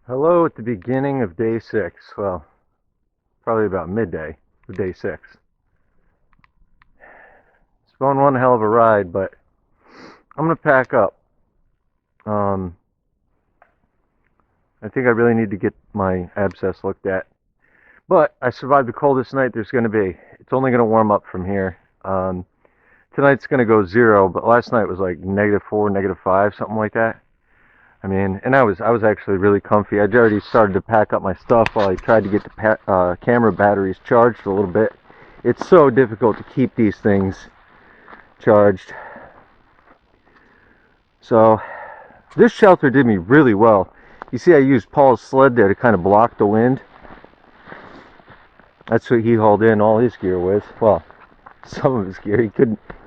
Hello at the beginning of day 6. Well, probably about midday of day 6. It's been one hell of a ride, but I'm going to pack up. I think I really need to get my abscess looked at. But I survived the coldest night there's going to be. It's only going to warm up from here. Tonight's going to go 0, but last night was like -4, -5, something like that. I mean, and I was actually really comfy. I'd already started to pack up my stuff while I tried to get the camera batteries charged a little bit. It's so difficult to keep these things charged. So this shelter did me really well. You see, I used Paul's sled there to kind of block the wind. That's what he hauled in all his gear with. Well, some of his gear.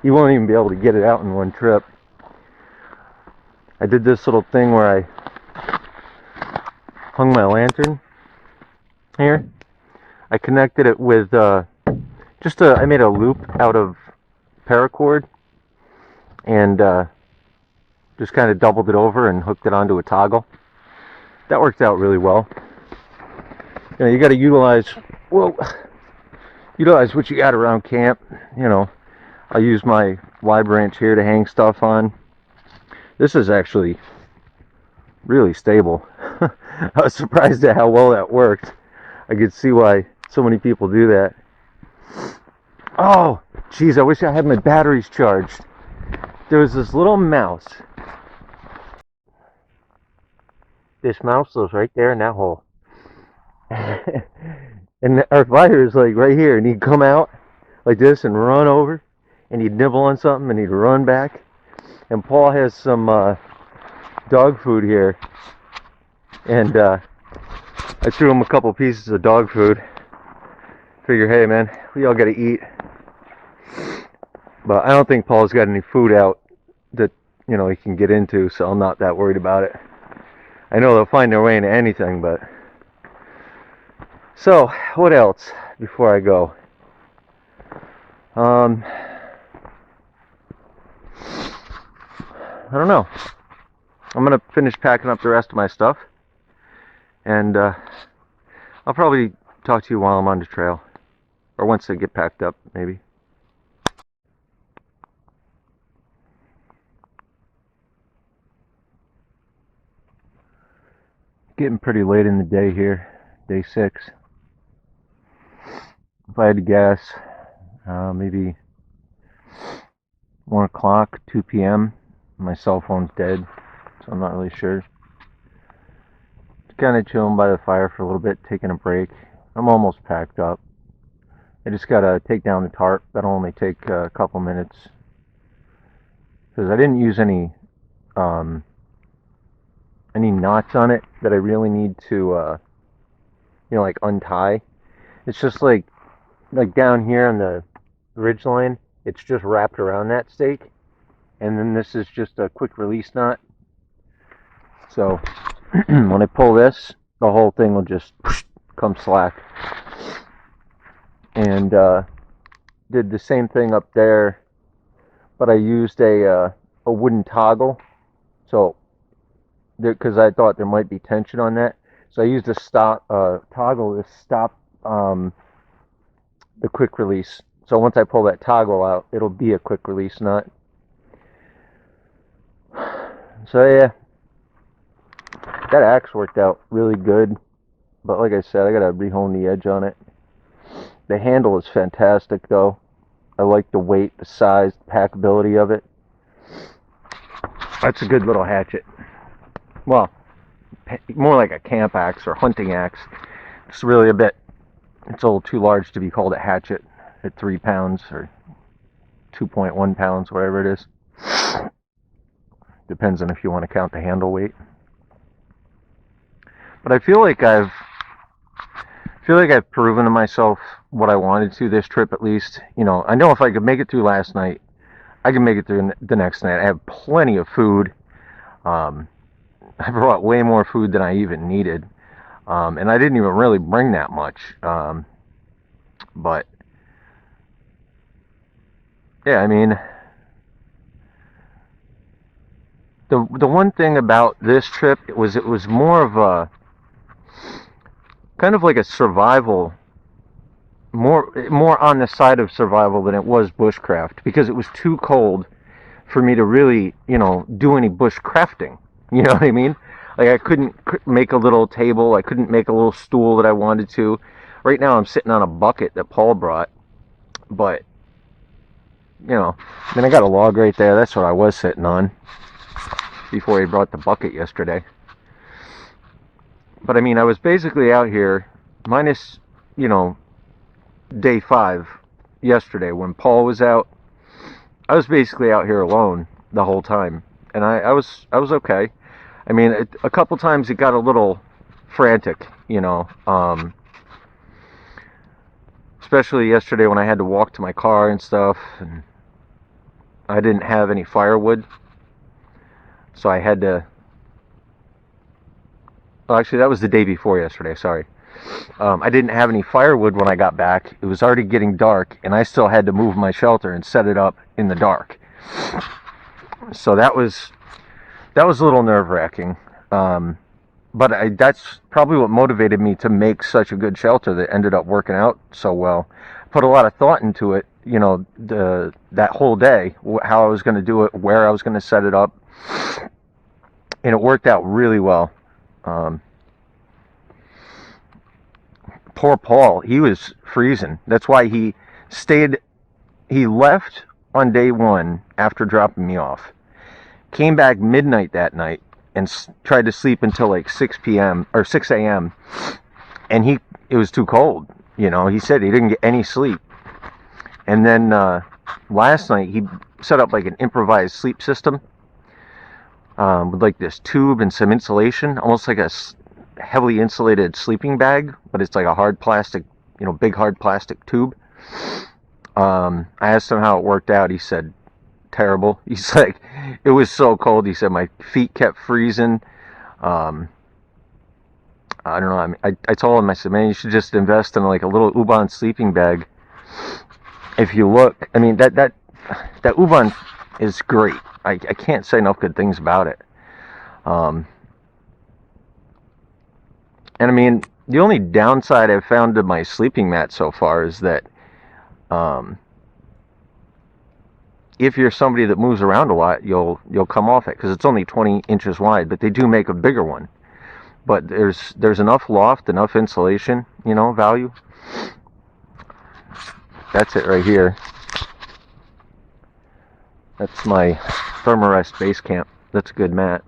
He won't even be able to get it out in one trip. I did this little thing where I hung my lantern here. I connected it with I made a loop out of paracord and just kind of doubled it over and hooked it onto a toggle. That worked out really well. You know, you got to utilize what you got around camp. You know, I use my Y branch here to hang stuff on. This is actually really stable. I was surprised at how well that worked. I could see why so many people do that. Oh, geez, I wish I had my batteries charged. There was this little mouse. This mouse lives right there in that hole. And our fire is like right here, and he'd come out like this and run over, and he'd nibble on something, and he'd run back. And Paul has some dog food here, and I threw him a couple pieces of dog food. Figure, hey man, we all gotta eat. But I don't think Paul's got any food out that, you know, he can get into, so I'm not that worried about it. I know they'll find their way into anything, but... So, what else before I go? I don't know. I'm gonna finish packing up the rest of my stuff, and I'll probably talk to you while I'm on the trail, or once I get packed up, maybe. Getting pretty late in the day here, day 6. If I had to guess, maybe 1 o'clock, 2 p.m. My cell phone's dead, so I'm not really sure. Just kind of chilling by the fire for a little bit, taking a break. I'm almost packed up. I just gotta take down the tarp. That'll only take a couple minutes, because I didn't use any knots on it that I really need to like untie. It's just like down here on the ridge line, it's just wrapped around that stake, and then this is just a quick release knot. So when I pull this, the whole thing will just come slack. And did the same thing up there, but I used a wooden toggle, so because I thought there might be tension on that, so I used a toggle to stop the quick release. So once I pull that toggle out, it'll be a quick release knot. So yeah, that axe worked out really good, but like I said, I gotta rehone the edge on it. The handle is fantastic though. I like the weight, the size, the packability of it. That's a good little hatchet. Well, more like a camp axe or hunting axe. It's really it's a little too large to be called a hatchet at 3 pounds or 2.1 pounds, whatever it is. Depends on if you want to count the handle weight. But I feel like I've proven to myself what I wanted to this trip, at least. You know, I know if I could make it through last night, I can make it through the next night. I have plenty of food. I brought way more food than I even needed. And I didn't even really bring that much. But yeah, I mean, the one thing about this trip, it was more of a kind of like a survival, more on the side of survival than it was bushcraft, because it was too cold for me to really, do any bushcrafting. You know what I mean? Like, I couldn't make a little table. I couldn't make a little stool that I wanted to. Right now I'm sitting on a bucket that Paul brought, but then I got a log right there. That's what I was sitting on before he brought the bucket yesterday. But I mean, I was basically out here minus, day 5 yesterday when Paul was out. I was basically out here alone the whole time, and I was okay. I mean, a couple times it got a little frantic, especially yesterday when I had to walk to my car and stuff, and I didn't have any firewood, so I had to. Well, actually, that was the day before yesterday. Sorry. I didn't have any firewood when I got back. It was already getting dark, and I still had to move my shelter and set it up in the dark. So that was a little nerve-wracking. But that's probably what motivated me to make such a good shelter that ended up working out so well. Put a lot of thought into it, that whole day, how I was going to do it, where I was going to set it up, and it worked out really well. Poor Paul, he was freezing. That's why he left on day 1 after dropping me off. Came back midnight that night and tried to sleep until like 6 p.m. or 6 a.m. and it was too cold. He said he didn't get any sleep. And then last night he set up like an improvised sleep system with like this tube and some insulation, almost like a heavily insulated sleeping bag, but it's like a hard plastic, big hard plastic tube. I asked him how it worked out. He said, terrible. He's like, it was so cold. He said my feet kept freezing. I don't know. I mean, I told him, I said, man, you should just invest in like a little Ubon sleeping bag. If you look, I mean, that Ubon is great. I can't say enough good things about it. And I mean, the only downside I've found to my sleeping mat so far is that if you're somebody that moves around a lot, you'll come off it, because it's only 20 inches wide, but they do make a bigger one. But there's enough loft, enough insulation, value. That's it right here. That's my Thermarest base camp. That's a good mat.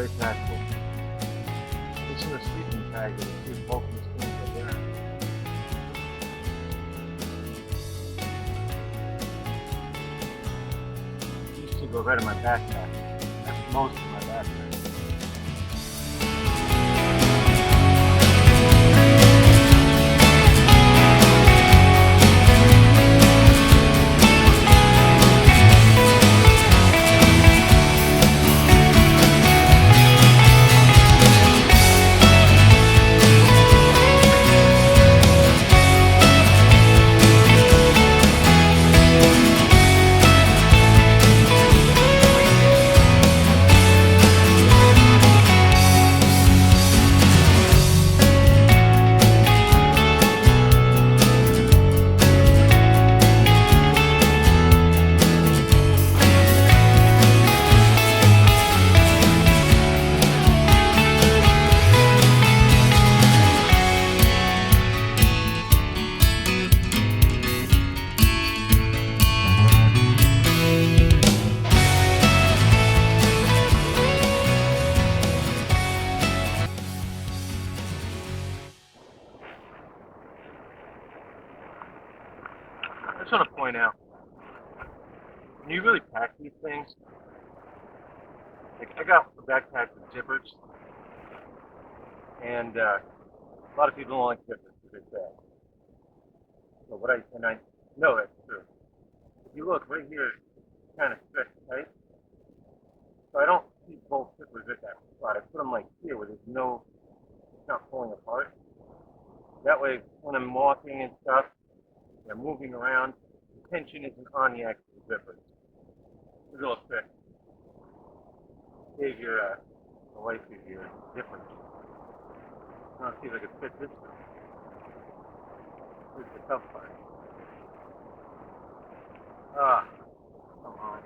very practical. This is a sleeping bag that you see bulk in the things right there. Used to go right in my backpack. That's most of my backpack. I just want to point out, when you really pack these things, like I got a backpack with zippers, and a lot of people don't like zippers because they're bad. So I know that's true. If you look right here, it's kind of stretched tight. So I don't keep both zippers at that spot. I put them like here where it's not pulling apart. That way, when I'm walking and stuff, and moving around, the tension isn't on the actual zippers. It's a little trick. Save the life of your zippers. I'll see if I can fit this one. Here's the tough part. Ah, come on.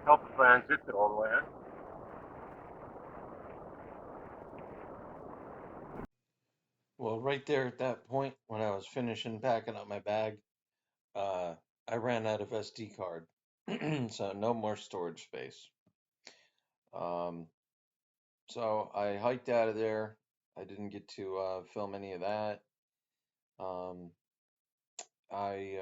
Help if I unzip it all the way, huh? Well, right there at that point, when I was finishing packing up my bag, I ran out of SD card, so no more storage space. Um, so I hiked out of there. I didn't get to film any of that. Um, I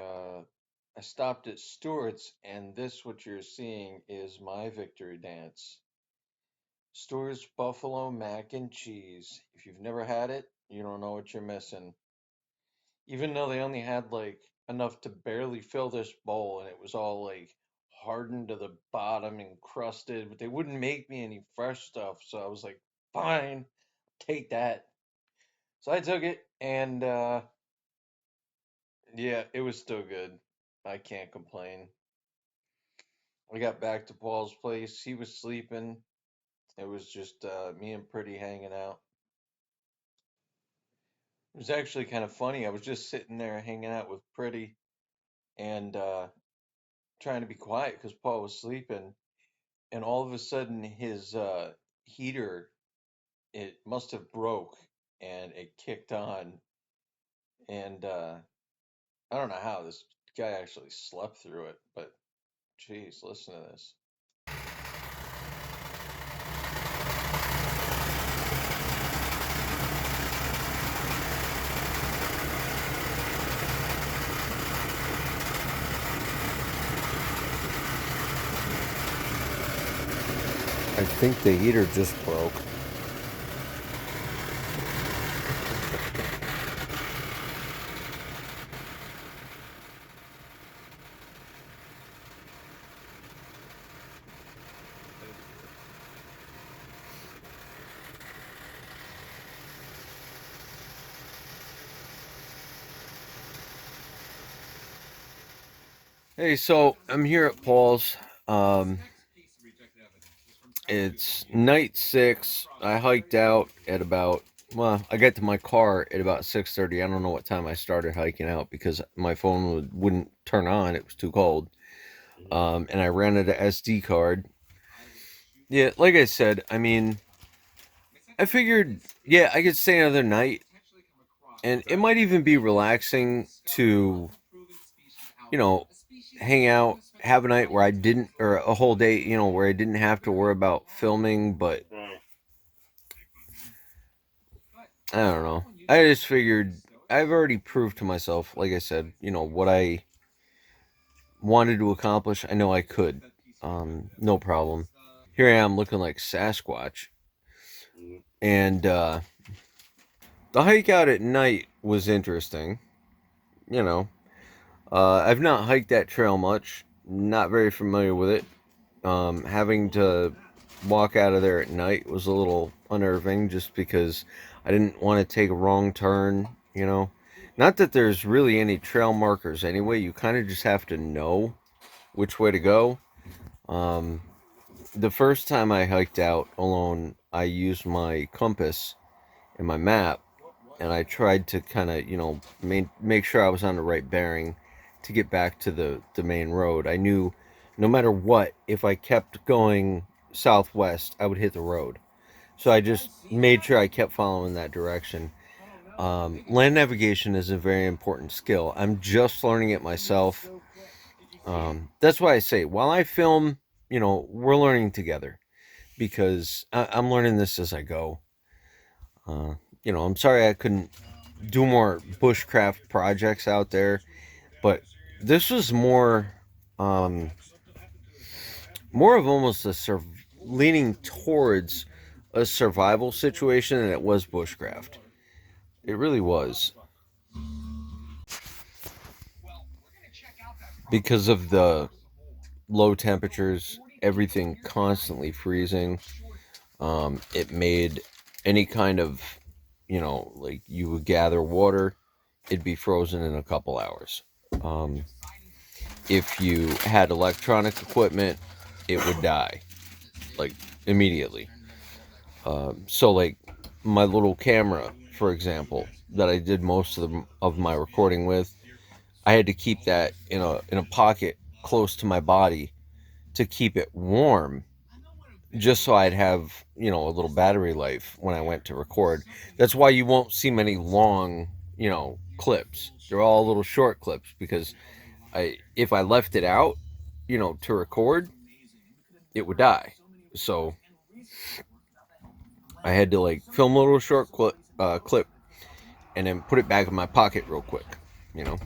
stopped at Stewart's, and this what you're seeing is my victory dance. Stewart's buffalo mac and cheese. If you've never had it, you don't know what you're missing. Even though they only had like enough to barely fill this bowl and it was all like hardened to the bottom and crusted, but they wouldn't make me any fresh stuff. So I was like, fine, take that. So I took it and yeah, it was still good. I can't complain. I got back to Paul's place. He was sleeping. It was just me and Pretty hanging out. It was actually kind of funny. I was just sitting there hanging out with Pretty and trying to be quiet because Paul was sleeping. And all of a sudden his heater, it must have broke and it kicked on. And I don't know how this guy actually slept through it, but geez, listen to this. I think the heater just broke. Hey, so I'm here at Paul's. Um, It's night 6. I hiked out at about, well, I got to my car at about 6:30. I don't know what time I started hiking out because my phone wouldn't turn on. It was too cold. And I rented an SD card. Yeah, like I said, I mean, I figured, yeah, I could stay another night, and it might even be relaxing to, you know, hang out, have a night where I didn't, or a whole day, where I didn't have to worry about filming, but I don't know. I just figured I've already proved to myself, like I said, what I wanted to accomplish. I know I could. No problem. Here I am looking like Sasquatch. And the hike out at night was interesting. You know, I've not hiked that trail much. Not very familiar with it. Having to walk out of there at night was a little unnerving just because I didn't want to take a wrong turn. Not that there's really any trail markers anyway, you kind of just have to know which way to go. The first time I hiked out alone, I used my compass and my map, and I tried to kind of, make sure I was on the right bearing to get back to the main road. I knew no matter what, if I kept going southwest, I would hit the road. So I just made sure I kept following that direction. Land navigation is a very important skill. I'm just learning it myself. That's why I say, while I film, we're learning together because I'm learning this as I go. I'm sorry I couldn't do more bushcraft projects out there, but this was um, more of almost leaning towards a survival situation than it was bushcraft. It really was because of the low temperatures, everything constantly freezing. It made any kind of, like you would gather water, it'd be frozen in a couple hours. Um, if you had electronic equipment, it would die like immediately. So like my little camera, for example, that I did most of my recording with, I had to keep that in a pocket close to my body to keep it warm, just so I'd have a little battery life when I went to record. That's why you won't see many long clips. They're all little short clips because if I left it out to record, it would die. So I had to like film a little short clip and then put it back in my pocket real quick. You know.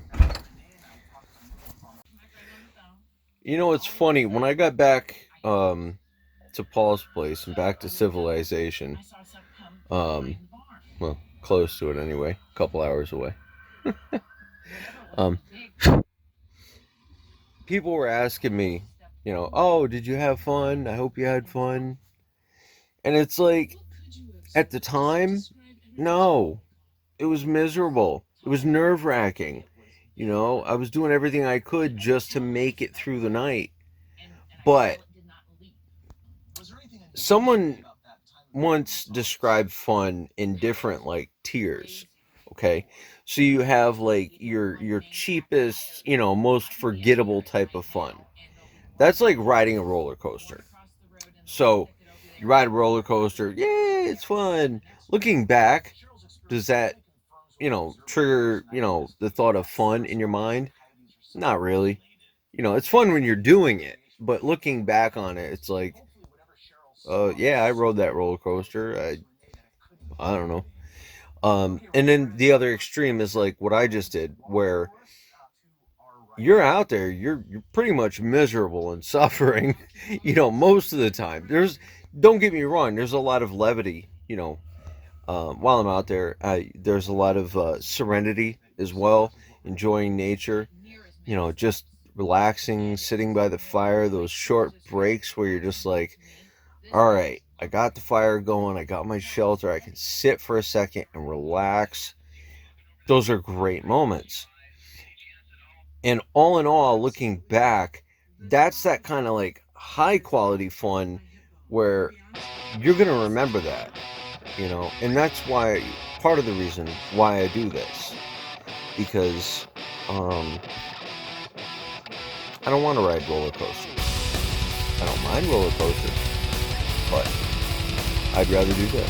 It's funny when I got back to Paul's place and back to civilization. Um, well, close to it anyway, a couple hours away. Um, People were asking me, oh, did you have fun? I hope you had fun. And it's like, at the time, no, it was miserable. It was nerve wracking. I was doing everything I could just to make it through the night. But someone once described fun in different like tiers. Okay, so you have like your cheapest, most forgettable type of fun. That's like riding a roller coaster. So you ride a roller coaster, yeah, it's fun. Looking back, does that trigger the thought of fun in your mind? Not really. It's fun when you're doing it, but looking back on it, it's like, yeah, I rode that roller coaster. I don't know. And then the other extreme is like what I just did, where you're out there, you're pretty much miserable and suffering, most of the time. Don't get me wrong, there's a lot of levity, while I'm out there. There's a lot of serenity as well, enjoying nature, just relaxing, sitting by the fire, those short breaks where you're just like, all right, I got the fire going, I got my shelter, I can sit for a second and relax. Those are great moments. And all in all, looking back, that's that kind of like high quality fun where you're going to remember that, you know, and that's why part of the reason why I do this, because I don't want to ride roller coasters. I don't mind roller coasters, but I'd rather do this.